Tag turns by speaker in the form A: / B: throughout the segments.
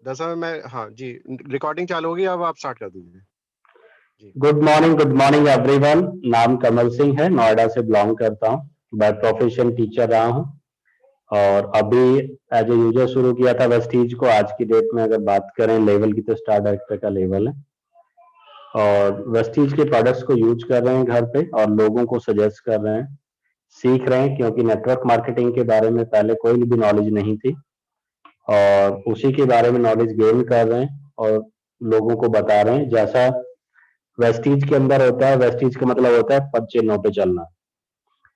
A: दरअसल मैं, हाँ जी, रिकॉर्डिंग चालू होगी, अब आप स्टार्ट कर दीजिए। जी।
B: Good morning everyone. नाम कमल सिंह है, नोएडा से बिलोंग करता हूँ। बाय प्रोफेशन टीचर रहा हूँ और अभी एज ए यूजर शुरू किया था वेस्टीज को। आज की डेट में अगर बात करें लेवल की, तो स्टार डायरेक्टर का लेवल है और वेस्टीज के प्रोडक्ट्स को यूज कर रहे हैं घर पे और लोगों को सजेस्ट कर रहे हैं, सीख रहे हैं, क्योंकि नेटवर्क मार्केटिंग के बारे में पहले कोई भी नॉलेज नहीं थी और उसी के बारे में नॉलेज गेन कर रहे हैं और लोगों को बता रहे हैं। जैसा वेस्टीज के अंदर होता है, वेस्टीज का मतलब होता है पद चिन्हों पे चलना।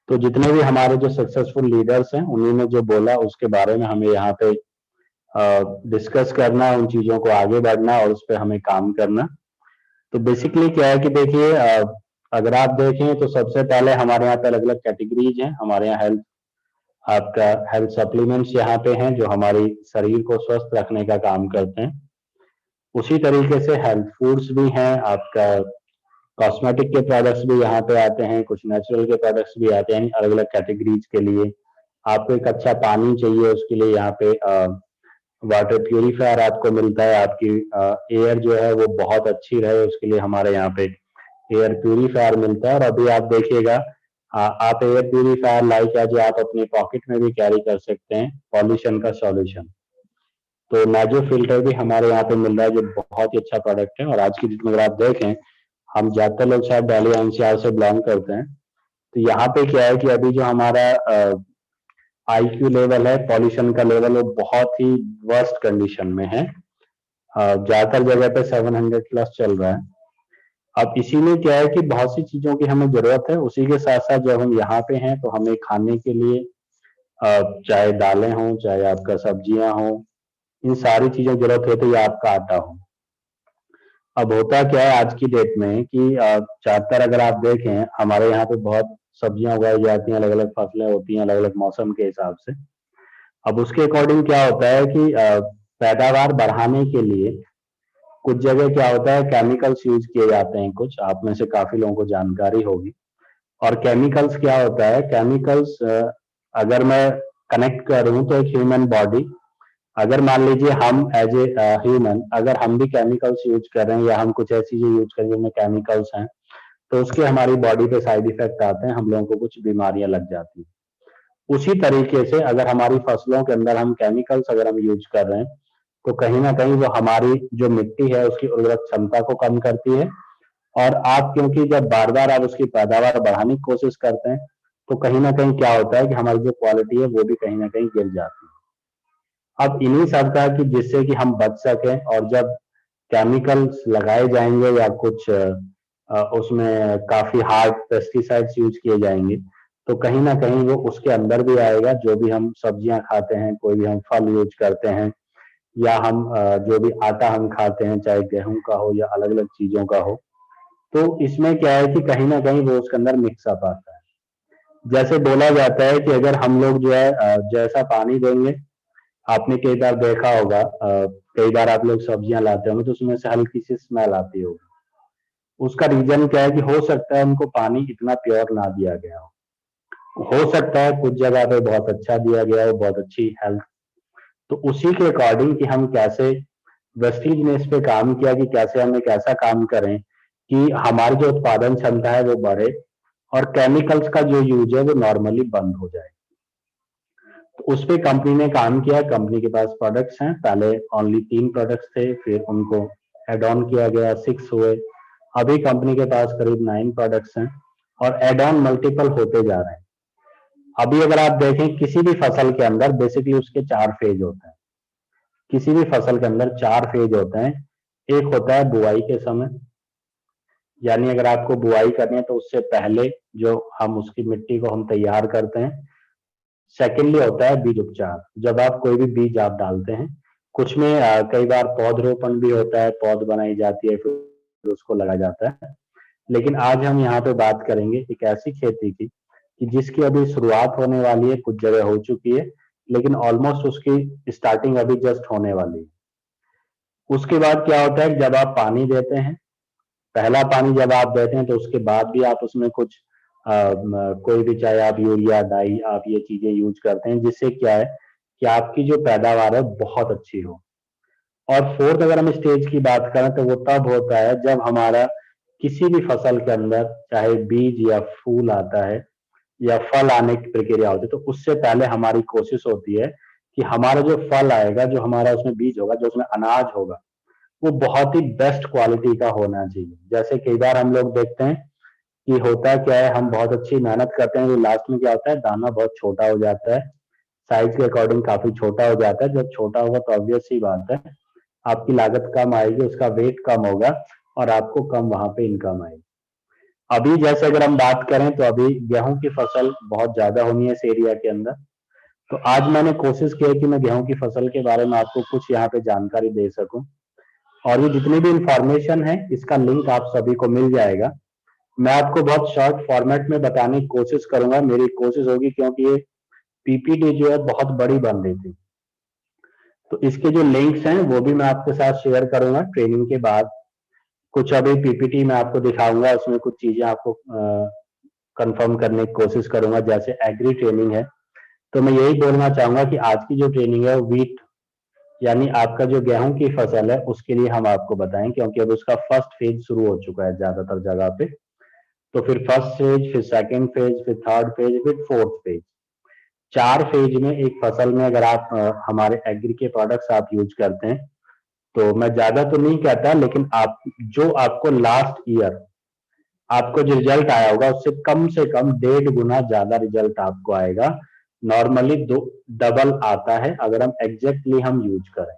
B: तो जितने भी हमारे जो सक्सेसफुल लीडर्स हैं, उन्हीं ने जो बोला उसके बारे में हमें यहाँ पे डिस्कस करना, उन चीजों को आगे बढ़ना और उस पर हमें काम करना। तो बेसिकली क्या है कि देखिए, अगर आप देखें तो सबसे पहले हमारे यहाँ पे अलग अलग कैटेगरीज हैं। हमारे यहाँ हेल्थ, आपका हेल्थ सप्लीमेंट्स यहाँ पे हैं जो हमारी शरीर को स्वस्थ रखने का काम करते हैं। उसी तरीके से हेल्थ फूड्स भी हैं, आपका कॉस्मेटिक के प्रोडक्ट्स भी यहाँ पे आते हैं, कुछ नेचुरल के प्रोडक्ट्स भी आते हैं अलग अलग कैटेगरीज के लिए। आपको एक अच्छा पानी चाहिए, उसके लिए यहाँ पे वाटर प्यूरिफायर आपको मिलता है। आपकी एयर जो है वो बहुत अच्छी रहे, उसके लिए हमारे यहाँ पे एयर प्यूरिफायर मिलता है। और अभी आप देखिएगा, आप एयर प्यूरिफायर लाइक एज आप अपने पॉकेट में भी कैरी कर सकते हैं, पॉल्यूशन का सॉल्यूशन। तो नाजो फिल्टर भी हमारे यहाँ पे मिल रहा है जो बहुत ही अच्छा प्रोडक्ट है। और आज की डेट में अगर आप देखें, हम ज्यादातर लोग शायद दिल्ली एनसीआर से बिलोंग करते हैं, तो यहाँ पे क्या है कि अभी जो हमारा आईक्यू लेवल है, पॉल्यूशन का लेवल, वो बहुत ही वर्स्ट कंडीशन में है। ज्यादातर जगह पे 700 प्लस चल रहा है। अब इसी में क्या है कि बहुत सी चीजों की हमें जरूरत है। उसी के साथ साथ जब हम यहाँ पे हैं तो हमें खाने के लिए चाहे दालें हों, चाहे आपका सब्जियां हों, इन सारी चीजों की जरूरत होती है, या आपका आटा हो। अब होता क्या है आज की डेट में कि ज्यादातर अगर आप देखें, हमारे यहाँ पे बहुत सब्जियां उगाई जाती हैं, अलग अलग फसलें होती हैं अलग अलग मौसम के हिसाब से। अब उसके अकॉर्डिंग क्या होता है कि पैदावार बढ़ाने के लिए कुछ जगह क्या होता है, केमिकल्स यूज किए जाते हैं। कुछ आप में से काफी लोगों को जानकारी होगी। और केमिकल्स क्या होता है, केमिकल्स अगर मैं कनेक्ट करूं तो एक ह्यूमन बॉडी, अगर मान लीजिए हम एज ए ह्यूमन अगर हम भी केमिकल्स यूज कर रहे हैं या हम कुछ ऐसी चीजें यूज कर रहे हैं जिनमें केमिकल्स हैं, तो उसके हमारी बॉडी पे साइड इफेक्ट आते हैं, हम लोगों को कुछ बीमारियां लग जाती हैं। उसी तरीके से अगर हमारी फसलों के अंदर हम केमिकल्स अगर हम यूज कर रहे हैं, तो कहीं ना कहीं वो हमारी जो मिट्टी है उसकी उर्वरक क्षमता को कम करती है। और आप क्योंकि जब बार बार आप उसकी पैदावार बढ़ाने की कोशिश करते हैं, तो कहीं ना कहीं क्या होता है कि हमारी जो क्वालिटी है वो भी कहीं ना कहीं गिर जाती है। अब इन्हीं सब का कि जिससे कि हम बच सकें, और जब केमिकल्स लगाए जाएंगे या कुछ उसमें काफी हार्ड पेस्टिसाइड्स यूज किए जाएंगे, तो कहीं ना कहीं वो उसके अंदर भी आएगा। जो भी हम सब्जियां खाते हैं, कोई भी हम फल यूज करते हैं, या हम जो भी आटा हम खाते हैं, चाहे गेहूं का हो या अलग अलग चीजों का हो, तो इसमें क्या है कि कहीं ना कहीं वो उसके अंदर मिक्सअप आता है। जैसे बोला जाता है कि अगर हम लोग जो है जैसा पानी देंगे, आपने कई बार देखा होगा, कई बार आप लोग सब्जियां लाते होंगे तो उसमें से हल्की सी स्मेल आती होगी। उसका रीजन क्या है कि हो सकता है उनको पानी इतना प्योर ना दिया गया हो सकता है कुछ जगह पे बहुत अच्छा दिया गया हो, बहुत अच्छी हेल्थ। तो उसी के अकॉर्डिंग कि हम कैसे, वेस्टीज ने इस पे काम किया कि कैसे हम एक ऐसा काम करें कि हमारी जो उत्पादन क्षमता है वो बढ़े और केमिकल्स का जो यूज है वो नॉर्मली बंद हो जाए। तो उस पे कंपनी ने काम किया। कंपनी के पास प्रोडक्ट्स हैं, पहले ओनली 3 प्रोडक्ट्स थे, फिर उनको एड ऑन किया गया, 6 हुए। अभी कंपनी के पास करीब 9 प्रोडक्ट्स हैं और एड ऑन मल्टीपल होते जा रहे हैं। अभी अगर आप देखें किसी भी फसल के अंदर बेसिकली उसके 4 फेज होते हैं। किसी भी फसल के अंदर 4 फेज होते हैं। एक होता है बुआई के समय, यानी अगर आपको बुआई करनी है तो उससे पहले जो हम उसकी मिट्टी को हम तैयार करते हैं। सेकेंडली होता है बीज उपचार, जब आप कोई भी बीज आप डालते हैं। कुछ में कई बार पौधरोपण भी होता है, पौध बनाई जाती है, फिर उसको लगाया जाता है। लेकिन आज हम यहाँ पे बात करेंगे एक ऐसी खेती की कि जिसकी अभी शुरुआत होने वाली है, कुछ जगह हो चुकी है, लेकिन ऑलमोस्ट उसकी स्टार्टिंग अभी जस्ट होने वाली है। उसके बाद क्या होता है, जब आप पानी देते हैं, पहला पानी जब आप देते हैं तो उसके बाद भी आप उसमें कुछ कोई भी, चाहे आप यूरिया, डाई, आप ये चीजें यूज करते हैं, जिससे क्या है कि आपकी जो पैदावार है बहुत अच्छी हो। और फोर्थ अगर हम स्टेज की बात करें तो वो तब होता है जब हमारा किसी भी फसल के अंदर चाहे बीज या फूल आता है या फल आने की प्रक्रिया होती है, तो उससे पहले हमारी कोशिश होती है कि हमारा जो फल आएगा, जो हमारा उसमें बीज होगा, जो उसमें अनाज होगा, वो बहुत ही बेस्ट क्वालिटी का होना चाहिए। जैसे कई बार हम लोग देखते हैं कि होता क्या है, हम बहुत अच्छी मेहनत करते हैं, तो लास्ट में क्या होता है, दाना बहुत छोटा हो जाता है, साइज के अकॉर्डिंग काफी छोटा हो जाता है। जब छोटा होगा तो ऑब्वियस सी बात है आपकी लागत कम आएगी, उसका वेट कम होगा और आपको कम वहां पे इनकम आएगी। अभी जैसे अगर हम बात करें तो अभी गेहूं की फसल बहुत ज्यादा होनी है इस एरिया के अंदर, तो आज मैंने कोशिश की है कि मैं गेहूं की फसल के बारे में आपको कुछ यहाँ पे जानकारी दे सकूं। और ये जितनी भी इंफॉर्मेशन है इसका लिंक आप सभी को मिल जाएगा। मैं आपको बहुत शॉर्ट फॉर्मेट में बताने की कोशिश करूंगा, मेरी कोशिश होगी, क्योंकि ये पीपीटी जो है बहुत बड़ी बन रही थी। तो इसके जो लिंक्स हैं वो भी मैं आपके साथ शेयर करूंगा ट्रेनिंग के बाद। कुछ अभी पीपीटी में आपको दिखाऊंगा, उसमें कुछ चीजें आपको कंफर्म करने की कोशिश करूंगा, जैसे एग्री ट्रेनिंग है। तो मैं यही बोलना चाहूंगा कि आज की जो ट्रेनिंग है वीट यानी आपका जो गेहूं की फसल है उसके लिए हम आपको बताएं, क्योंकि अब उसका फर्स्ट फेज शुरू हो चुका है ज्यादातर जगह पे। तो फिर फर्स्ट फेज, फिर सेकंड फेज, फिर थर्ड फेज, फिर फोर्थ फेज, 4 फेज में एक फसल में अगर आप हमारे एग्री के प्रोडक्ट्स आप यूज करते हैं, तो मैं ज्यादा तो नहीं कहता, लेकिन आप जो आपको लास्ट ईयर आपको जो रिजल्ट आया होगा उससे कम से कम 1.5 गुना ज्यादा रिजल्ट आपको आएगा। नॉर्मली दो डबल आता है अगर हम एग्जैक्टली हम यूज करें।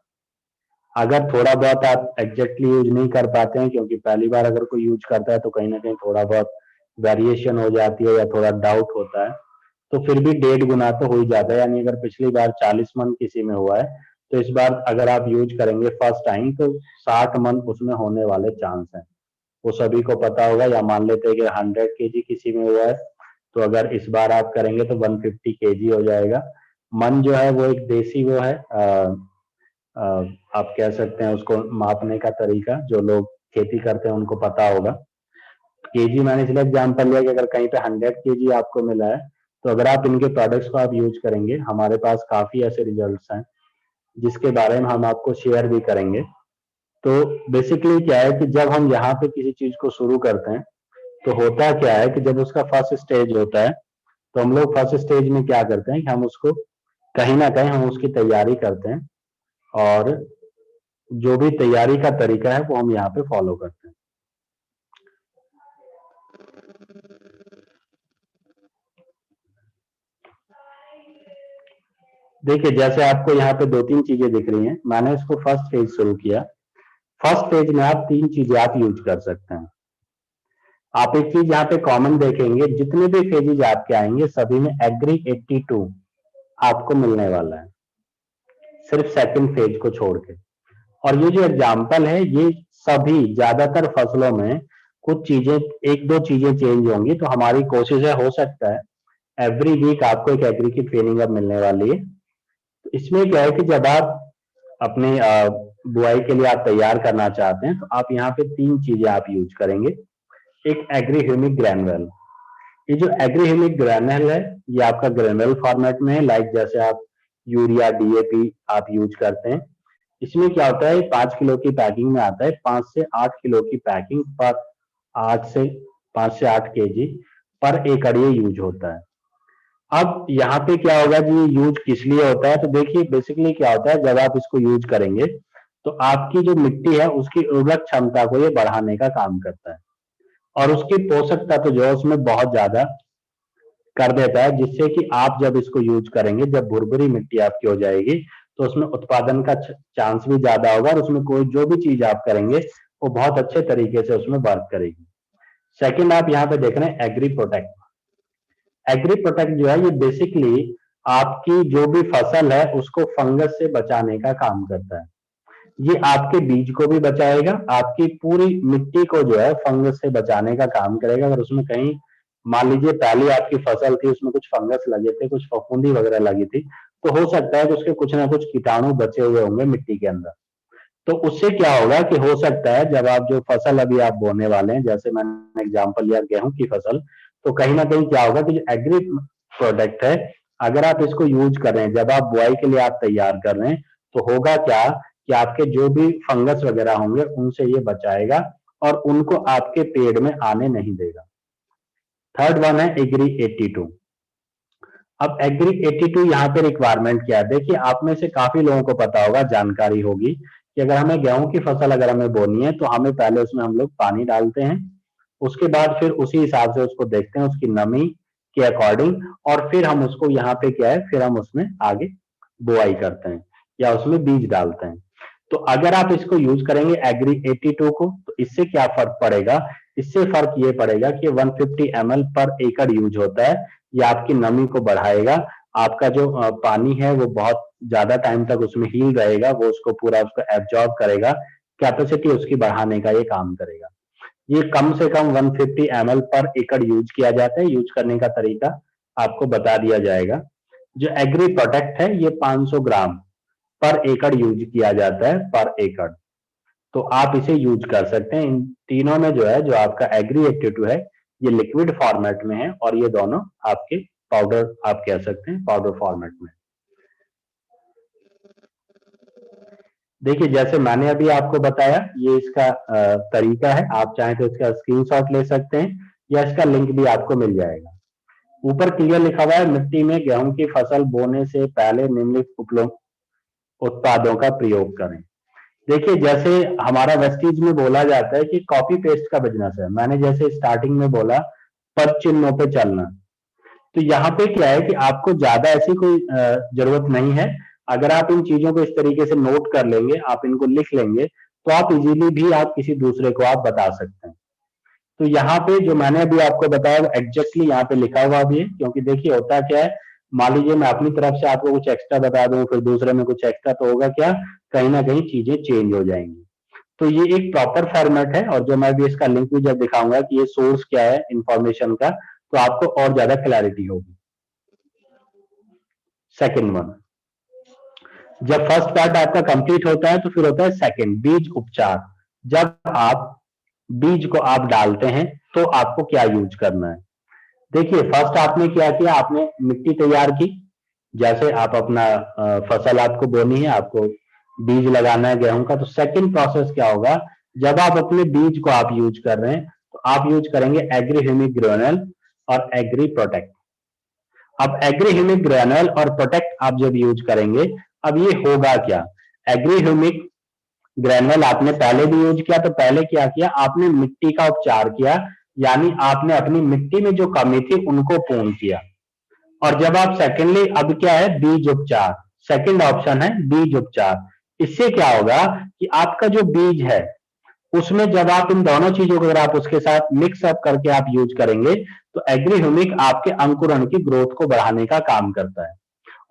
B: अगर थोड़ा बहुत आप एग्जैक्टली यूज नहीं कर पाते हैं, क्योंकि पहली बार अगर कोई यूज करता है तो कहीं ना कहीं थोड़ा बहुत वेरिएशन हो जाती है या थोड़ा डाउट होता है, तो फिर भी 1.5 गुना तो हो ही जाता है। यानी अगर पिछली बार 40 मन किसी में हुआ है, तो इस बार अगर आप यूज करेंगे फर्स्ट टाइम तो 60 मन उसमें होने वाले चांस हैं। वो सभी को पता होगा। या मान लेते हैं कि 100 kg किसी में हुआ है, तो अगर इस बार आप करेंगे तो 150 kg हो जाएगा। मन जो है वो एक देसी वो है, आप कह सकते हैं उसको मापने का तरीका, जो लोग खेती करते हैं उनको पता होगा। केजी मैंने इसलिए एग्जाम्पल लिया कि अगर कहीं पे 100 kg आपको मिला है, तो अगर आप इनके प्रोडक्ट्स को आप यूज करेंगे, हमारे पास काफी ऐसे रिजल्ट्स हैं जिसके बारे में हम आपको शेयर भी करेंगे। तो बेसिकली क्या है कि जब हम यहाँ पे किसी चीज को शुरू करते हैं, तो होता क्या है कि जब उसका फर्स्ट स्टेज होता है, तो हम लोग फर्स्ट स्टेज में क्या करते हैं कि हम उसको कहीं ना कहीं हम उसकी तैयारी करते हैं, और जो भी तैयारी का तरीका है वो हम यहाँ पे फॉलो करते हैं। देखिए, जैसे आपको यहाँ पे 2-3 चीजें दिख रही हैं, मैंने इसको फर्स्ट फेज शुरू किया। फर्स्ट फेज में आप 3 चीजें आप यूज कर सकते हैं। आप एक चीज यहाँ पे कॉमन देखेंगे, जितने भी फेजेज आपके आएंगे सभी में एग्री 82 आपको मिलने वाला है, सिर्फ सेकंड फेज को छोड़ के। और ये जो एग्जाम्पल है, ये सभी ज्यादातर फसलों में कुछ चीजें, एक दो चीजें चेंज होंगी। तो हमारी कोशिश है, हो सकता है एवरी वीक आपको एक एग्री की ट्रेनिंग अब मिलने वाली है। तो इसमें क्या है कि जब आप अपनी बुआई के लिए आप तैयार करना चाहते हैं, तो आप यहाँ पे 3 चीजें आप यूज करेंगे। एक एग्री ह्यूमिक ग्रैनुअल, ये जो एग्री ह्यूमिक ग्रैनुअल है ये आपका ग्रैनुअल फॉर्मेट में है, लाइक जैसे आप यूरिया, डीएपी आप यूज करते हैं। इसमें क्या होता है, 5 किलो की पैकिंग में आता है, 5 से 8 किलो की पैकिंग पर 5 से 8 केजी पर एकड़ ये यूज होता है। अब यहाँ पे क्या होगा जी, यूज किस लिए होता है, तो देखिए बेसिकली क्या होता है, जब आप इसको यूज करेंगे तो आपकी जो मिट्टी है उसकी उर्वरक क्षमता को ये बढ़ाने का काम करता है, और उसकी पोषक तत्व जो है उसमें बहुत ज्यादा कर देता है, जिससे कि आप जब इसको यूज करेंगे, जब भुरभुरी मिट्टी आपकी हो जाएगी, तो उसमें उत्पादन का चांस भी ज्यादा होगा, और उसमें कोई जो भी चीज आप करेंगे वो बहुत अच्छे तरीके से उसमें वर्क करेगी। सेकंड, आप यहाँ पे देख रहे हैं एग्री प्रोटेक्ट। एग्री प्रोटेक्ट जो है ये बेसिकली आपकी जो भी फसल है उसको फंगस से बचाने का काम करता है। ये आपके बीज को भी बचाएगा, आपकी पूरी मिट्टी को जो है फंगस से बचाने का काम करेगा। अगर उसमें कहीं मान लीजिए पहले आपकी फसल थी, उसमें कुछ फंगस लगे थे, कुछ फफूंदी वगैरह लगी थी, तो हो सकता है कि उसके कुछ ना कुछ कीटाणु बचे हुए होंगे मिट्टी के अंदर। तो उससे क्या होगा कि हो सकता है जब आप जो फसल अभी आप बोने वाले हैं, जैसे मैंने एग्जांपल लिया गेहूं की फसल, तो कहीं ना कहीं क्या होगा कि जो एग्री प्रोडक्ट है, अगर आप इसको यूज कर रहे हैं, जब आप बुआई के लिए आप तैयार कर रहे हैं, तो होगा क्या कि आपके जो भी फंगस वगैरह होंगे उनसे ये बचाएगा और उनको आपके पेड़ में आने नहीं देगा। थर्ड वन है एग्री 82। अब एग्री 82 यहाँ पे रिक्वायरमेंट क्या है? देखिए, आप में से काफी लोगों को पता होगा, जानकारी होगी कि अगर हमें गेहूं की फसल अगर हमें बोनी है तो हमें पहले उसमें हम लोग पानी डालते हैं, उसके बाद फिर उसी हिसाब से उसको देखते हैं उसकी नमी के अकॉर्डिंग, और फिर हम उसको यहाँ पे क्या है, फिर हम उसमें आगे बुआई करते हैं या उसमें बीज डालते हैं। तो अगर आप इसको यूज करेंगे एग्री 82 को, तो इससे क्या फर्क पड़ेगा? इससे फर्क ये पड़ेगा कि 150 ml पर एकड़ यूज होता है। ये आपकी नमी को बढ़ाएगा, आपका जो पानी है वो बहुत ज्यादा टाइम तक उसमें हील रहेगा, वो उसको पूरा उसको एब्जॉर्ब करेगा, कैपेसिटी उसकी बढ़ाने का ये काम करेगा। ये कम से कम 150 ml पर एकड़ यूज किया जाता है। यूज करने का तरीका आपको बता दिया जाएगा। जो एग्री प्रोटेक्ट है ये 500 ग्राम पर एकड़ यूज किया जाता है, पर एकड़। तो आप इसे यूज कर सकते हैं। इन तीनों में जो है, जो आपका एग्री 82 है, ये लिक्विड फॉर्मेट में है और ये दोनों आपके पाउडर, आप कह सकते हैं पाउडर फॉर्मेट में। देखिए, जैसे मैंने अभी आपको बताया, ये इसका तरीका है। आप चाहें तो इसका स्क्रीनशॉट ले सकते हैं या इसका लिंक भी आपको मिल जाएगा। ऊपर क्लियर लिखा हुआ है, मिट्टी में गेहूं की फसल बोने से पहले निम्नलिखित उपलब्ध उत्पादों का प्रयोग करें। देखिए, जैसे हमारा वेस्टीज में बोला जाता है कि कॉपी पेस्ट का बिजनेस है, मैंने जैसे स्टार्टिंग में बोला पद चिन्हों पे चलना, तो यहाँ पे क्या है कि आपको ज्यादा ऐसी कोई जरूरत नहीं है। अगर आप इन चीजों को इस तरीके से नोट कर लेंगे, आप इनको लिख लेंगे, तो आप इजीली भी आप किसी दूसरे को आप बता सकते हैं। तो यहाँ पे जो मैंने अभी आपको बताया वो एग्जैक्टली यहाँ पे लिखा हुआ भी है, क्योंकि देखिए होता क्या है, मान लीजिए मैं अपनी तरफ से आपको कुछ एक्स्ट्रा बता दूं, फिर दूसरे में कुछ एक्स्ट्रा, तो होगा क्या, कहीं ना कहीं चीजें चेंज हो जाएंगी। तो ये एक प्रॉपर फॉर्मेट है, और जो मैं भी इसका लिंक भी जब दिखाऊंगा कि ये सोर्स क्या है इंफॉर्मेशन का, तो आपको और ज्यादा क्लैरिटी होगी। सेकंड वन, जब फर्स्ट पार्ट आपका कंप्लीट होता है तो फिर होता है सेकंड, बीज उपचार। जब आप बीज को आप डालते हैं तो आपको क्या यूज करना है? देखिए, फर्स्ट आपने क्या किया, आपने मिट्टी तैयार की। जैसे आप अपना फसल आपको बोनी है, आपको बीज लगाना है गेहूं का, तो सेकंड प्रोसेस क्या होगा, जब आप अपने बीज को आप यूज कर रहे हैं तो आप यूज करेंगे एग्री ह्यूमिक ग्रेन्युल और एग्री प्रोटेक्ट। अब एग्री ह्यूमिक ग्रेन्युल और प्रोटेक्ट आप जब यूज करेंगे, अब ये होगा क्या, एग्री ह्यूमिक ग्रेन्युल आपने पहले भी यूज किया, तो पहले क्या किया, आपने मिट्टी का उपचार किया, यानी आपने अपनी मिट्टी में जो कमी थी उनको पूर्ण किया। और जब आप सेकेंडली, अब क्या है, बीज उपचार, सेकंड ऑप्शन है बीज उपचार। इससे क्या होगा कि आपका जो बीज है उसमें जब आप इन दोनों चीजों को अगर आप उसके साथ मिक्स अप करके आप यूज करेंगे, तो एग्री ह्यूमिक आपके अंकुरण की ग्रोथ को बढ़ाने का काम करता है।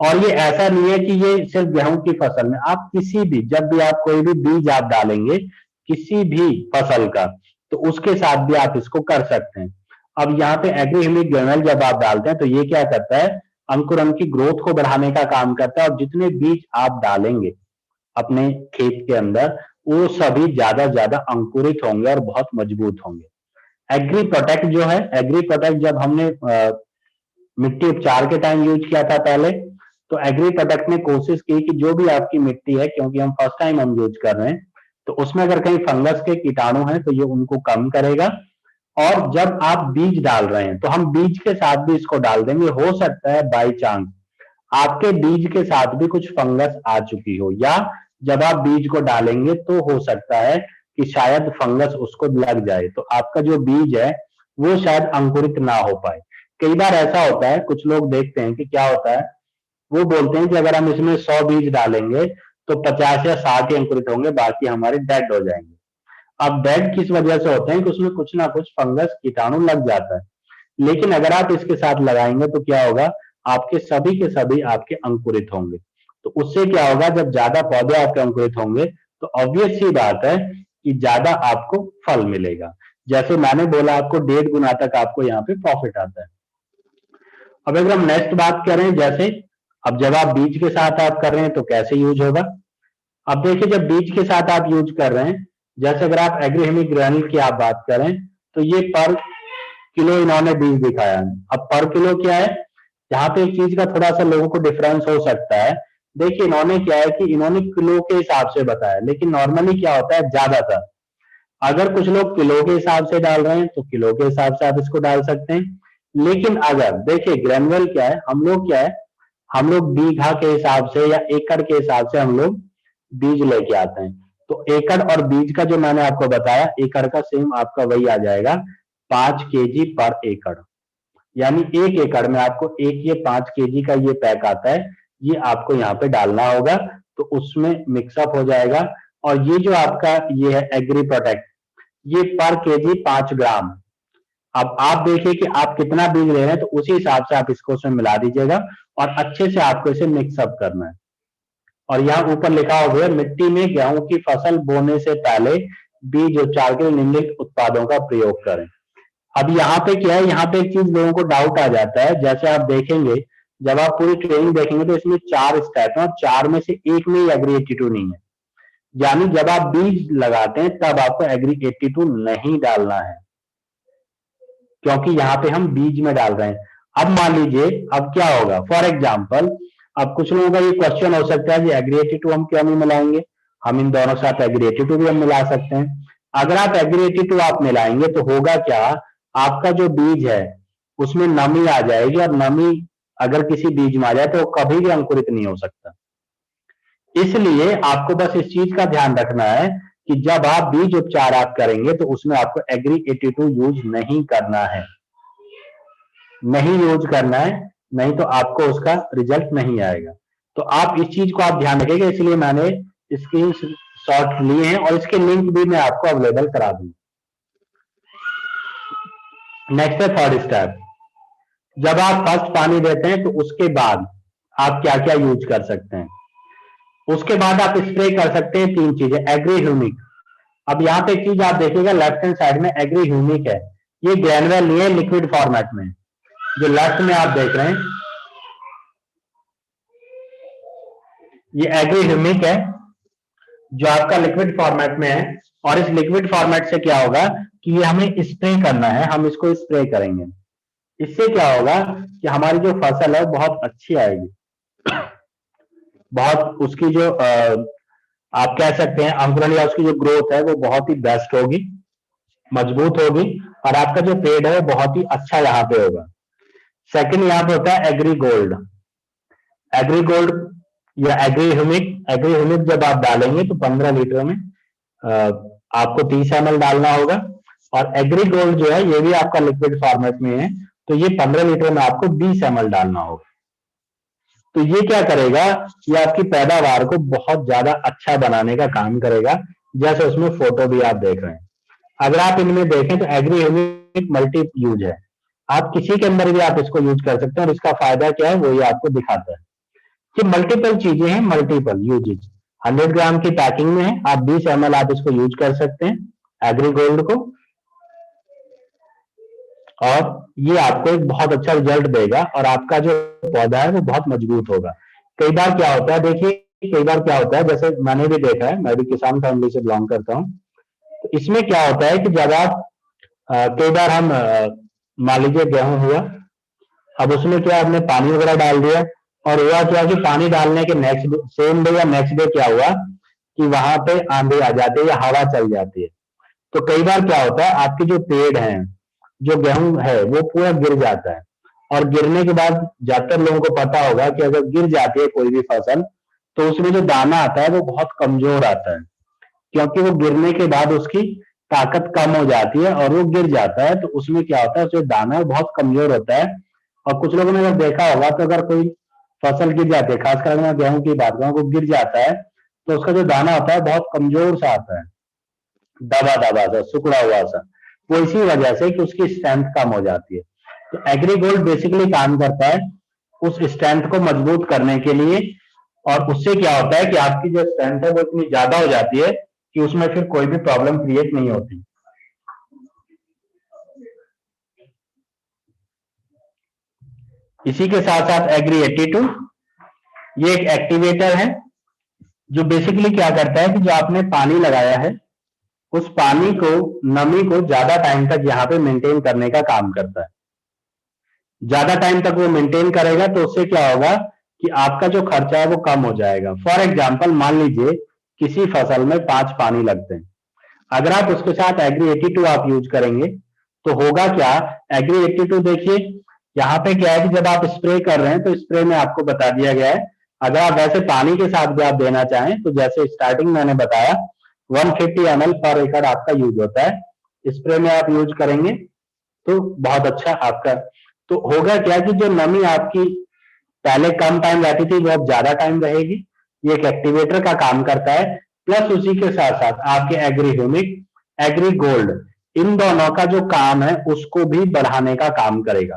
B: और ये ऐसा नहीं है कि ये सिर्फ गेहूं की फसल में, आप किसी भी, जब भी आप कोई भी बीज आप डालेंगे किसी भी फसल का, तो उसके साथ भी आप इसको कर सकते हैं। अब यहाँ पे एग्री ह्यूमिक ग्रेन्युल जब आप डालते हैं तो ये क्या करता है, अंकुरण की ग्रोथ को बढ़ाने का काम करता है, और जितने बीज आप डालेंगे अपने खेत के अंदर वो सभी ज्यादा ज्यादा अंकुरित होंगे और बहुत मजबूत होंगे। एग्री प्रोटेक्ट जो है, एग्री प्रोटेक्ट जब हमने मिट्टी उपचार के टाइम यूज किया था पहले, तो एग्री प्रोटेक्ट ने कोशिश की कि जो भी आपकी मिट्टी है, क्योंकि हम फर्स्ट टाइम हम यूज कर रहे हैं, तो उसमें अगर कहीं फंगस के कीटाणु हैं तो ये उनको कम करेगा। और जब आप बीज डाल रहे हैं तो हम बीज के साथ भी इसको डाल देंगे। हो सकता है बाई चांस आपके बीज के साथ भी कुछ फंगस आ चुकी हो, या जब आप बीज को डालेंगे तो हो सकता है कि शायद फंगस उसको लग जाए, तो आपका जो बीज है वो शायद अंकुरित ना हो पाए। कई बार ऐसा होता है, कुछ लोग देखते हैं कि क्या होता है, वो बोलते हैं कि अगर हम इसमें 100 बीज डालेंगे तो 50 या 60 ही अंकुरित होंगे, बाकी हमारे डेड हो जाएंगे। अब डेड किस वजह से होते हैं कि उसमें कुछ ना कुछ फंगस कीटाणु लग जाता है। लेकिन अगर आप इसके साथ लगाएंगे तो क्या होगा, आपके सभी के सभी आपके अंकुरित होंगे। तो उससे क्या होगा, जब ज्यादा पौधे आपके अंकुरित होंगे तो ऑब्वियस सी बात है कि ज्यादा आपको फल मिलेगा। जैसे मैंने बोला, आपको 1.5 गुना तक आपको यहाँ पे प्रॉफिट आता है। अब अगर हम नेक्स्ट बात करें, जैसे अब जब आप बीज के साथ आप कर रहे हैं तो कैसे यूज होगा। अब देखिए, जब बीज के साथ आप यूज कर रहे हैं, जैसे अगर आप एग्री ह्यूमिक ग्रेन्युल की आप बात करें, तो ये पर किलो इन्होंने बीज दिखाया है। अब पर किलो क्या है, यहाँ पे एक चीज का थोड़ा सा लोगों को डिफरेंस हो सकता है देखिए इन्होंने क्या है कि इन्होंने किलो के हिसाब से बताया, लेकिन नॉर्मली क्या होता है ज्यादातर अगर कुछ लोग किलो के हिसाब से डाल रहे हैं तो किलो के हिसाब से आप इसको डाल सकते हैं। लेकिन अगर देखिए ग्रेनुअल क्या है, हम लोग क्या है, हम लोग बीघा के हिसाब से या एकड़ के हिसाब से हम लोग बीज लेके आते हैं। तो एकड़ और बीज का जो मैंने आपको बताया, एकड़ का सेम आपका वही आ जाएगा 5 केजी पर एकड़, यानी 1 एकड़ में आपको एक ये 5 केजी का ये पैक आता है, ये आपको यहाँ पे डालना होगा तो उसमें मिक्सअप हो जाएगा। और ये जो आपका ये है एग्री प्रोटेक्ट, ये पर केजी 5 ग्राम। अब आप देखिए कि आप कितना बीज ले रहे हैं तो उसी हिसाब से आप इसको उसमें मिला दीजिएगा और अच्छे से आपको इसे मिक्सअप करना है। और यहाँ ऊपर लिखा हो गया मिट्टी में गेहूं की फसल बोने से पहले बीज उपचार के निम्नलिखित उत्पादों का प्रयोग करें। अब यहाँ पे क्या है, यहाँ पे एक चीज लोगों को डाउट आ जाता है, जैसे आप देखेंगे जब आप पूरी ट्रेनिंग देखेंगे तो इसमें 4 स्टेप है और 4 में से एक में ही एग्री 82 नहीं है, यानी जब आप बीज लगाते हैं तब आपको एग्री 82 नहीं डालना है, क्योंकि यहाँ पे हम बीज में डाल रहे हैं। अब मान लीजिए अब क्या होगा, फॉर एग्जाम्पल अब कुछ लोगों का ये क्वेश्चन हो सकता है कि एग्री 82 हम क्यों नहीं मिलाएंगे, हम इन दोनों साथ एग्री 82 भी हम मिला सकते हैं। अगर आप एग्री 82 आप मिलाएंगे तो होगा क्या, आपका जो बीज है उसमें नमी आ जाएगी और नमी अगर किसी बीज में आ जाए तो वो कभी भी अंकुरित नहीं हो सकता। इसलिए आपको बस इस चीज का ध्यान रखना है कि जब आप बीज उपचार आप करेंगे तो उसमें आपको एग्री 82 यूज नहीं करना है, नहीं यूज करना है, नहीं तो आपको उसका रिजल्ट नहीं आएगा। तो आप इस चीज को आप ध्यान रखिएगा, इसलिए मैंने स्क्रीन शॉट लिए हैं और इसके लिंक भी मैं आपको अवेलेबल करा दूंगा। नेक्स्ट है थर्ड स्टेप, जब आप फर्स्ट पानी देते हैं तो उसके बाद आप क्या क्या यूज कर सकते हैं। उसके बाद आप स्प्रे कर सकते हैं 3 चीजें, एग्री ह्यूमिक। अब यहाँ पे एक चीज आप देखिएगा लेफ्ट हैंड साइड में एग्री ह्यूमिक है, ये ग्रैनुअल नहीं है, लिक्विड फॉर्मेट में। जो लेफ्ट में आप देख रहे हैं ये एग्री ह्यूमिक है जो आपका लिक्विड फॉर्मेट में है। और इस लिक्विड फॉर्मेट से क्या होगा कि ये हमें स्प्रे करना है, हम इसको स्प्रे करेंगे। इससे क्या होगा कि हमारी जो फसल है बहुत अच्छी आएगी, बहुत उसकी जो आप कह सकते हैं अंकुरण या उसकी जो ग्रोथ है वो बहुत ही बेस्ट होगी, मजबूत होगी और आपका जो पेड़ है वो बहुत ही अच्छा यहाँ पे होगा। सेकंड यहाँ पे होता है एग्री गोल्ड। एग्री गोल्ड या एग्री ह्यूमिक, एग्री ह्यूमिक जब आप डालेंगे तो 15 लीटर में आपको 30 ml डालना होगा। और एग्री गोल्ड जो है ये भी आपका लिक्विड फॉर्मेट में है, तो ये 15 लीटर में आपको 20 ml डालना होगा। तो ये क्या करेगा, ये आपकी पैदावार को बहुत ज्यादा अच्छा बनाने का काम करेगा, जैसे उसमें फोटो भी आप देख रहे हैं। अगर आप इनमें देखें तो एग्री ह्यूमिक मल्टी यूज है, आप किसी के अंदर भी आप इसको यूज कर सकते हैं और इसका फायदा क्या है वो ये आपको दिखाता है कि मल्टीपल चीजें हैं, मल्टीपल यूजेज। 100 ग्राम की पैकिंग में है, आप 20 ml आप इसको यूज कर सकते हैं एग्री गोल्ड को, और ये आपको एक बहुत अच्छा रिजल्ट देगा और आपका जो पौधा है वो बहुत मजबूत होगा। कई बार क्या होता है, देखिए कई बार क्या होता है, जैसे मैंने भी देखा है, मैं भी किसान फैमिली से बिलोंग करता हूँ, तो इसमें क्या होता है कि जब आप कई बार हम मान लीजिए गेहूं हुआ, अब उसमें क्या आपने पानी वगैरह डाल दिया और हुआ क्या कि पानी डालने के नेक्स्ट सेम डे या नेक्स्ट डे क्या हुआ कि वहां पे आंधी आ जाती है या हवा चल जाती है। तो कई बार क्या होता है आपके जो पेड़ हैं, जो गेहूं है वो पूरा गिर जाता है। और गिरने के बाद ज्यादातर लोगों को पता होगा कि अगर गिर जाती है कोई भी फसल तो उसमें जो दाना आता है वो बहुत कमजोर आता है, क्योंकि वो गिरने के बाद उसकी ताकत कम हो जाती है और वो गिर जाता है। तो उसमें क्या होता है, जो दाना है बहुत कमजोर होता है। और कुछ लोगों ने अगर देखा होगा तो अगर कोई फसल गिर जाती है, खासकर मैं गेहूं की बात करूं, वो गिर जाता है तो उसका जो दाना होता है बहुत कमजोर सा आता है, दबा दबा सा, सिकुड़ा हुआ सा, वो इसी वजह से कि उसकी स्ट्रेंथ कम हो जाती है। तो एग्री गोल्ड बेसिकली काम करता है उस स्ट्रेंथ को मजबूत करने के लिए, और उससे क्या होता है कि आपकी जो स्ट्रेंथ है वो इतनी ज्यादा हो जाती है कि उसमें फिर कोई भी प्रॉब्लम क्रिएट नहीं होती। इसी के साथ साथ एग्री 82 ये एक एक्टिवेटर है जो बेसिकली क्या करता है कि जो आपने पानी लगाया है उस पानी को, नमी को ज्यादा टाइम तक यहाँ पे मेंटेन करने का काम करता है। ज्यादा टाइम तक वो मेंटेन करेगा तो उससे क्या होगा कि आपका जो खर्चा है वो कम हो जाएगा। फॉर एग्जाम्पल मान लीजिए किसी फसल में 5 पानी लगते हैं, अगर आप उसके साथ एग्री 82 आप यूज करेंगे तो होगा क्या, एग्री 82 देखिए यहाँ पे क्या है कि जब आप स्प्रे कर रहे हैं तो स्प्रे में आपको बता दिया गया है, अगर आप वैसे पानी के साथ भी आप देना चाहें तो जैसे स्टार्टिंग मैंने बताया 150 ml पर एकड़ आपका यूज होता है, स्प्रे में आप यूज करेंगे तो बहुत अच्छा आपका। तो होगा क्या कि जो नमी आपकी पहले कम टाइम रहती थी वो अब ज्यादा टाइम रहेगी, ये एक एक्टिवेटर का काम करता है। प्लस उसी के साथ साथ आपके एग्री ह्यूमिक, एग्री गोल्ड, इन दोनों का जो काम है उसको भी बढ़ाने का काम करेगा,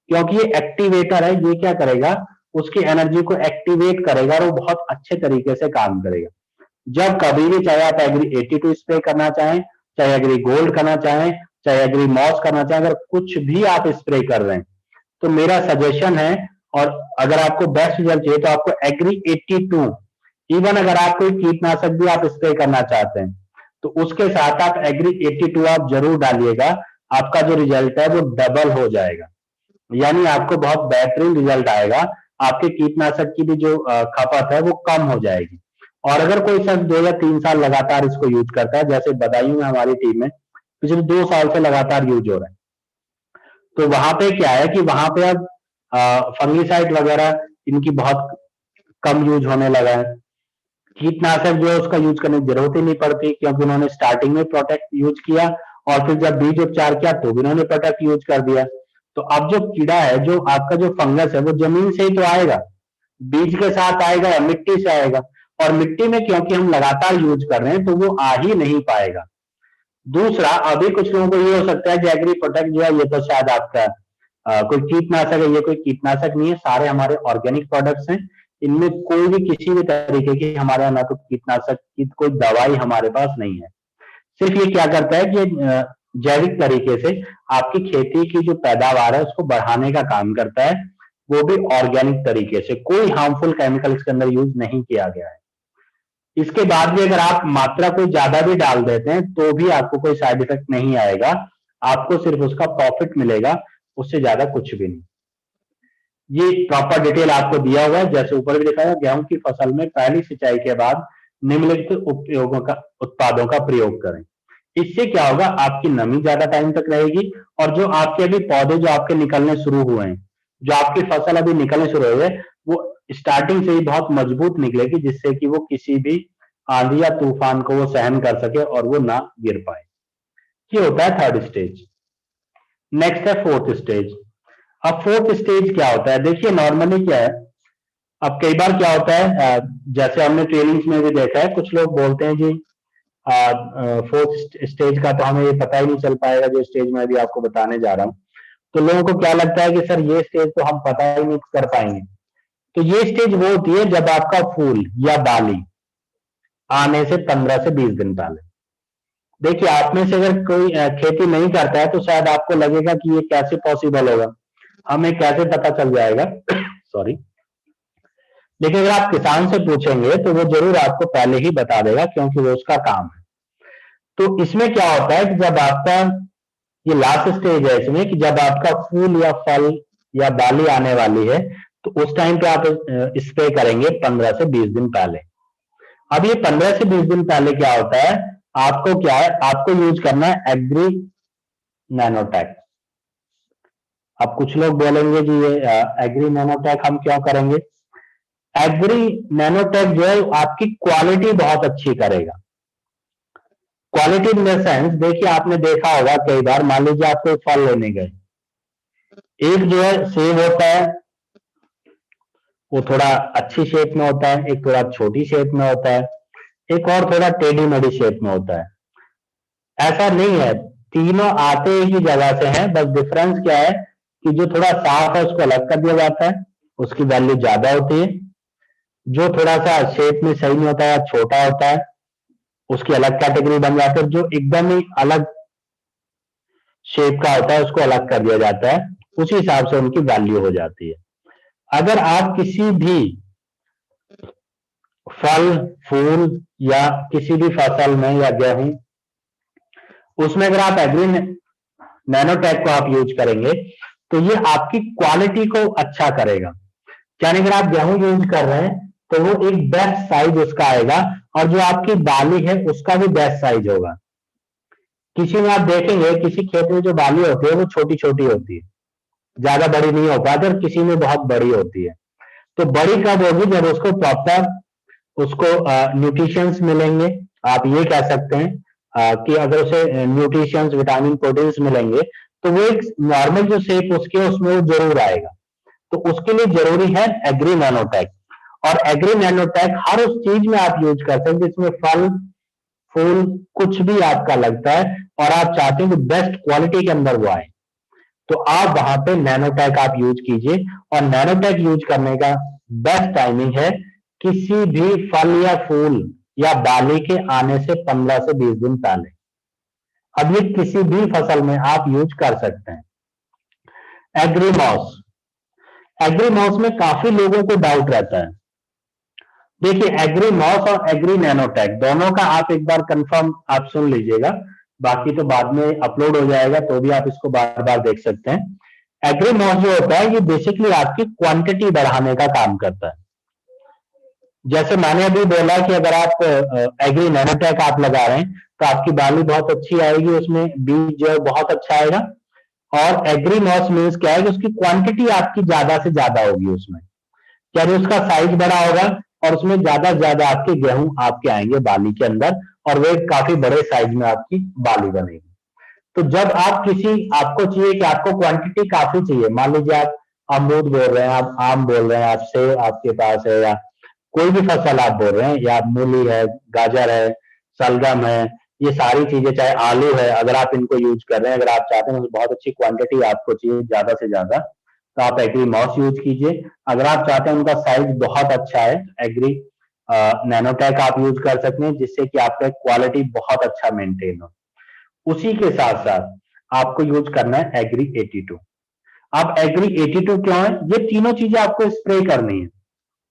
B: क्योंकि ये एक्टिवेटर है, ये क्या करेगा, उसकी एनर्जी को एक्टिवेट करेगा और वो बहुत अच्छे तरीके से काम करेगा। जब कभी भी चाहे आप एग्री 82 स्प्रे करना चाहें, चाहे एग्री गोल्ड करना चाहें, चाहे एग्री मॉस करना चाहें, अगर कुछ भी आप स्प्रे कर रहे हैं तो मेरा सजेशन है, और अगर आपको बेस्ट रिजल्ट चाहिए तो आपको एग्री 82, इवन अगर आप कोई कीटनाशक भी आप स्प्रे करना चाहते हैं तो उसके साथ आप एग्री 82 आप जरूर डालिएगा, आपका जो रिजल्ट है वो डबल हो जाएगा, यानी आपको बहुत बेहतरीन रिजल्ट आएगा, आपके कीटनाशक की भी जो खपत है वो कम हो जाएगी। और अगर कोई शख्स 2 या 3 साल लगातार इसको यूज करता है, जैसे बदायूं में हमारी टीम में पिछले 2 साल से लगातार यूज हो रहा है, तो वहां पे क्या है कि वहां पे अब फंगीसाइड वगैरह इनकी बहुत कम यूज होने लगा है, कीटनाशक जो है उसका यूज करने की जरूरत ही नहीं पड़ती, क्योंकि उन्होंने स्टार्टिंग में प्रोटेक्ट यूज किया और फिर जब बीज उपचार किया तो भी उन्होंने प्रोटेक्ट यूज कर दिया। तो अब जो कीड़ा है, जो आपका जो फंगस है, वो जमीन से ही तो आएगा, बीज के साथ आएगा या मिट्टी से आएगा, और मिट्टी में क्योंकि हम लगातार यूज कर रहे हैं तो वो आ ही नहीं पाएगा। दूसरा, अभी कुछ लोगों को ये हो सकता है कि एग्री प्रोटेक्ट जो है ये तो शायद आपका कोई कीटनाशक है, ये कोई कीटनाशक नहीं है, सारे हमारे ऑर्गेनिक प्रोडक्ट्स हैं, इनमें कोई भी किसी भी तरीके की हमारे यहाँ ना तो कीटनाशक की कोई दवाई हमारे पास नहीं है। सिर्फ ये क्या करता है कि जैविक तरीके से आपकी खेती की जो पैदावार है उसको बढ़ाने का काम करता है, वो भी ऑर्गेनिक तरीके से, कोई हार्मफुल केमिकल इसके अंदर यूज नहीं किया गया है। इसके बाद भी अगर आप मात्रा कोई ज्यादा भी डाल देते हैं तो भी आपको कोई साइड इफेक्ट नहीं आएगा, आपको सिर्फ उसका प्रॉफिट मिलेगा, उससे ज्यादा कुछ भी नहीं। ये प्रॉपर डिटेल आपको दिया हुआ है, जैसे ऊपर भी लिखा है, गेहूं की फसल में पहली सिंचाई के बाद निम्नलिखित उपयोगों का उत्पादों का प्रयोग करें। इससे क्या होगा, आपकी नमी ज्यादा टाइम तक रहेगी, और जो आपके अभी पौधे जो आपके निकलने शुरू हुए हैं, जो आपकी फसल अभी निकलने शुरू हुई है, वो स्टार्टिंग से ही बहुत मजबूत निकलेगी, जिससे कि वो किसी भी आंधी या तूफान को वो सहन कर सके और वो ना गिर पाए। ये होता है थर्ड स्टेज। नेक्स्ट है फोर्थ स्टेज। अब फोर्थ स्टेज क्या होता है, देखिए नॉर्मली क्या है, अब कई बार क्या होता है, जैसे हमने ट्रेनिंग्स में भी देखा है, कुछ लोग बोलते हैं जी फोर्थ स्टेज का तो हमें ये पता ही नहीं चल पाएगा, जो स्टेज मैं भी आपको बताने जा रहा हूँ। तो लोगों को क्या लगता है कि सर ये स्टेज तो हम पता ही नहीं कर पाएंगे। तो ये स्टेज वो होती है जब आपका फूल या बाली आने से 15 से 20 दिन पहले। देखिए आप में से अगर कोई खेती नहीं करता है तो शायद आपको लगेगा कि ये कैसे पॉसिबल होगा, हमें कैसे पता चल जाएगा सॉरी, लेकिन अगर आप किसान से पूछेंगे तो वो जरूर आपको पहले ही बता देगा, क्योंकि वो उसका काम है। तो इसमें क्या होता है कि जब आपका ये लास्ट स्टेज है इसमें, कि जब आपका फूल या फल या बाली आने वाली है तो उस टाइम पे आप स्प्रे करेंगे 15 से 20 दिन पहले। अब ये 15 से 20 दिन पहले क्या होता है, आपको क्या है, आपको यूज करना है एग्री नैनोटेक। अब कुछ लोग बोलेंगे कि ये एग्री नैनोटेक हम क्यों करेंगे। एग्री नैनोटेक जो है आपकी क्वालिटी बहुत अच्छी करेगा। क्वालिटी इन द सेंस, देखिए आपने देखा होगा कई बार, मान लीजिए आप कोई फल लेने गए, एक जो है सेब होता है वो थोड़ा अच्छी शेप में होता है, एक थोड़ा छोटी शेप में होता है, एक और थोड़ा टेढ़ी मेढ़ी शेप में होता है। ऐसा नहीं है, तीनों आते एक ही जगह से हैं, बस डिफरेंस क्या है कि जो थोड़ा साफ है उसको अलग कर दिया जाता है, उसकी वैल्यू ज्यादा होती है, जो थोड़ा सा शेप में सही नहीं होता है, छोटा होता है, उसकी अलग कैटेगरी बन जाती है, जो एकदम ही अलग शेप का होता है उसको अलग कर दिया जाता है, उसी हिसाब से उनकी वैल्यू हो जाती है। अगर आप किसी भी फल फूल या किसी भी फसल में या गेहूं, उसमें अगर आप एग्री नैनोटेक को आप यूज करेंगे तो ये आपकी क्वालिटी को अच्छा करेगा। यानी अगर आप गेहूं यूज कर रहे हैं तो वो एक बेस्ट साइज उसका आएगा, और जो आपकी बाली है उसका भी बेस्ट साइज होगा। किसी में आप देखेंगे किसी खेत में जो बाली होती है वो छोटी छोटी होती है, ज्यादा बड़ी नहीं हो पाती, और किसी में बहुत बड़ी होती है। तो बड़ी कब होगी? जब उसको प्रॉपर उसको न्यूट्रिशंस मिलेंगे। आप ये कह सकते हैं कि अगर उसे न्यूट्रिशंस, विटामिन, प्रोटीन्स मिलेंगे तो वो एक नॉर्मल जो शेप उसके उसमें वो जरूर आएगा। तो उसके लिए जरूरी है एग्री नैनोटेक। और एग्री नैनोटेक हर उस चीज में आप यूज कर सकते हैं जिसमें फल फूल कुछ भी आपका लगता है और आप चाहते हैं कि बेस्ट क्वालिटी के अंदर वो आए, तो आप वहां पे नैनोटेक आप यूज कीजिए। और नैनोटेक यूज करने का बेस्ट टाइमिंग है किसी भी फल या फूल या बाली के आने से 15 से 20 दिन पहले। अब ये किसी भी फसल में आप यूज कर सकते हैं। एग्रीमॉस, एग्रीमॉस में काफी लोगों को डाउट रहता है। देखिए, एग्रीमॉस और एग्री नैनोटेक दोनों का आप एक बार कंफर्म आप सुन लीजिएगा, बाकी तो बाद में अपलोड हो जाएगा तो भी आप इसको बार बार देख सकते हैं। एग्रीमॉस जो होता है ये बेसिकली आपकी क्वांटिटी बढ़ाने का काम करता है। जैसे मैंने अभी बोला कि अगर आप एग्री नैनोटेक आप लगा रहे हैं तो आपकी बाली बहुत अच्छी आएगी, उसमें बीज जो है बहुत अच्छा आएगा। और एग्रीमॉस मीन्स क्या है कि उसकी क्वांटिटी आपकी ज्यादा से ज्यादा होगी उसमें, यानी उसका साइज बड़ा होगा और उसमें ज्यादा से ज्यादा आपके गेहूं आपके आएंगे बाली के अंदर, और वो एक काफी बड़े साइज में आपकी बाली बनेगी। तो जब आप आपको चाहिए कि आपको क्वांटिटी काफी चाहिए, मान लीजिए आप अमरूद बोल रहे हैं, आप आम बोल रहे हैं, आप सेब आपके पास है, या कोई भी फसल आप बोल रहे हैं, या मूली है, गाजर है, सलगम है, ये सारी चीजें, चाहे आलू है, अगर आप इनको यूज कर रहे हैं, अगर आप चाहते हैं बहुत अच्छी क्वांटिटी आपको चाहिए ज्यादा से ज्यादा, तो आप एग्री मॉस यूज कीजिए। अगर आप चाहते हैं उनका साइज बहुत अच्छा है, एग्री नैनोटेक आप यूज कर सकते हैं, जिससे कि आपका क्वालिटी बहुत अच्छा मेंटेन हो। उसी के साथ साथ आपको यूज करना है एग्री 82। अब एग्री 82 क्यों है? ये तीनों चीजें आपको स्प्रे करनी है।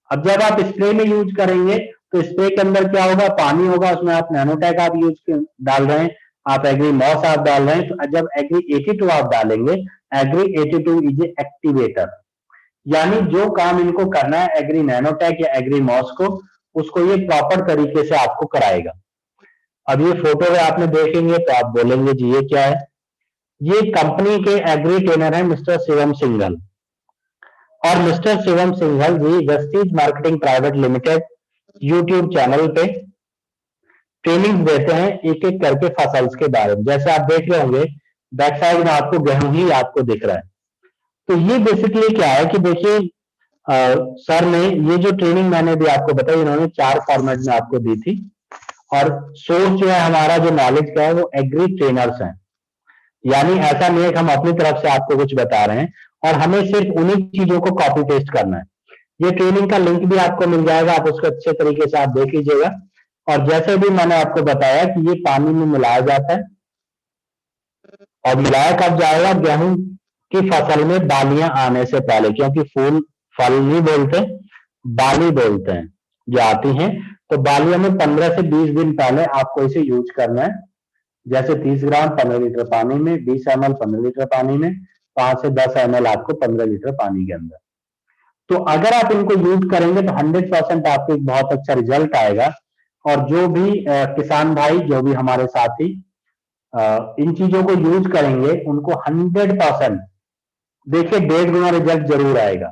B: अब जब आप स्प्रे में यूज करेंगे तो स्प्रे के अंदर क्या होगा? पानी होगा, उसमें आप नैनोटेक आप यूज डाल रहे हैं, आप एग्री मॉस आप डाल रहे हैं। तो जब एग्री 82 आप डालेंगे, एग्री 82 इज ए एक्टिवेटर, यानी जो काम इनको करना है एग्री नैनोटेक या एग्री मॉस को, उसको ये प्रॉपर तरीके से आपको कराएगा। अब ये फोटो में आपने देखेंगे तो आप बोलेंगे जी ये क्या है? ये कंपनी के एग्री ट्रेनर है मिस्टर शिवम सिंघल। और mister Shivam Singhal ji Vestige marketing private limited YouTube channel पे ट्रेनिंग देते हैं एक एक करके फसल्स के बारे में। जैसे आप देख रहे होंगे बैक साइड में आपको गेहूं ही आपको दिख रहा है। तो ये बेसिकली क्या है कि देखिए, सर ने ये जो ट्रेनिंग मैंने भी आपको बताई, इन्होंने 4 फॉर्मेट में आपको दी थी। और सोर्स जो है हमारा जो नॉलेज का है वो एग्री ट्रेनर्स हैं, यानी ऐसा नहीं है कि हम अपनी तरफ से आपको कुछ बता रहे हैं, और हमें सिर्फ उन्हीं चीजों को कॉपी पेस्ट करना है। ये ट्रेनिंग का लिंक भी आपको मिल जाएगा, आप उसको अच्छे तरीके से आप देख लीजिएगा। और जैसे भी मैंने आपको बताया कि ये पानी में मिलाया जाता है, और मिलाया कब जाएगा? गेहूं की फसल में बालियां आने से पहले, क्योंकि फल नहीं बोलते, बाली बोलते हैं जो आती हैं। तो बालियों में 15 से 20 दिन पहले आपको इसे यूज करना है। जैसे 30 ग्राम 15 लीटर पानी में, 20 ml 15 लीटर पानी में, 5 से 10 ml आपको 15 लीटर पानी के अंदर। तो अगर आप इनको यूज करेंगे तो 100% आपको एक बहुत अच्छा रिजल्ट आएगा। और जो भी किसान भाई, जो भी हमारे साथी इन चीजों को यूज करेंगे, उनको 100% देखिए 1.5 गुना रिजल्ट जरूर आएगा,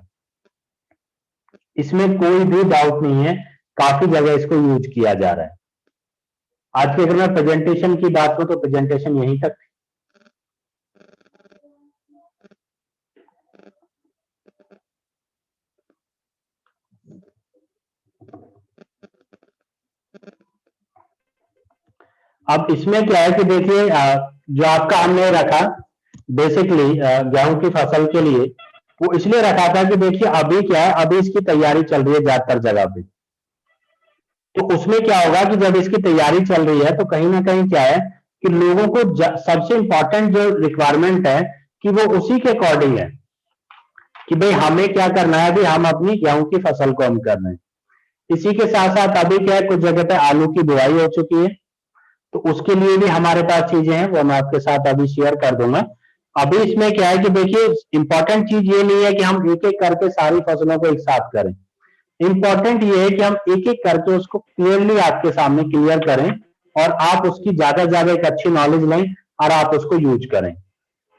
B: इसमें कोई भी डाउट नहीं है। काफी जगह इसको यूज किया जा रहा है। आज की अगर मैं प्रेजेंटेशन की बात करूं तो प्रेजेंटेशन यहीं तक। अब इसमें क्या है कि देखिए, जो आपका हमने रखा बेसिकली गेहूं की फसल के लिए, वो इसलिए रखा था कि देखिए अभी क्या है, अभी इसकी तैयारी चल रही है ज्यादातर जगह पे। तो उसमें क्या होगा कि जब इसकी तैयारी चल रही है तो कहीं ना कहीं क्या है कि लोगों को सबसे इंपॉर्टेंट जो रिक्वायरमेंट है कि वो उसी के अकॉर्डिंग है कि भाई हमें क्या करना है, अभी हम अपनी गेहूं की फसल को हम कर रहे हैं। इसी के साथ साथ अभी क्या है, कुछ जगह पे आलू की बुआई हो चुकी है, तो उसके लिए भी हमारे पास चीजें हैं, वो मैं आपके साथ अभी शेयर कर दूंगा। अभी इसमें क्या है कि देखिए इंपॉर्टेंट चीज ये नहीं है कि हम एक एक करके सारी फसलों को एक साथ करें। इंपॉर्टेंट ये है कि हम एक एक करके उसको क्लियरली आपके सामने क्लियर करें और आप उसकी ज्यादा से ज्यादा एक अच्छी नॉलेज लें और आप उसको यूज करें।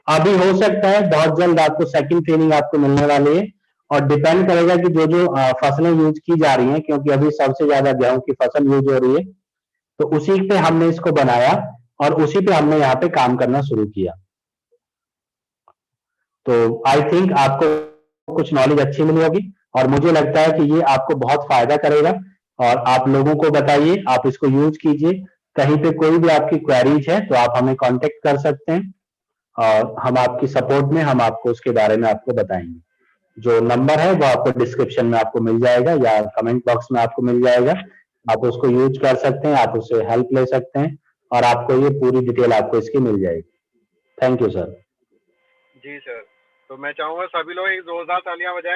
B: अभी हो सकता है बहुत जल्द आपको सेकंड ट्रेनिंग आपको मिलने वाली है और डिपेंड करेगा कि जो जो फसलें यूज की जा रही हैं, क्योंकि अभी सबसे ज्यादा गेहूं की फसल यूज हो रही है, तो उसी पे हमने इसको बनाया और उसी पे हमने यहाँ पे काम करना शुरू किया। तो आई थिंक आपको कुछ नॉलेज अच्छी मिली होगी और मुझे लगता है कि ये आपको बहुत फायदा करेगा और आप लोगों को बताइए, आप इसको यूज कीजिए। कहीं पे कोई भी आपकी क्वेरीज है तो आप हमें कांटेक्ट कर सकते हैं और हम आपकी सपोर्ट में हम आपको उसके बारे में आपको बताएंगे। जो नंबर है वो आपको डिस्क्रिप्शन में आपको मिल जाएगा या कमेंट बॉक्स में आपको मिल जाएगा। आप उसको यूज कर सकते हैं, आप उससे हेल्प ले सकते हैं और आपको ये पूरी डिटेल आपको इसकी मिल जाएगी। Thank you sir.
A: जी सर, तो मैं चाहूंगा सभी लोग एक जोरदार तालियां बजाएं।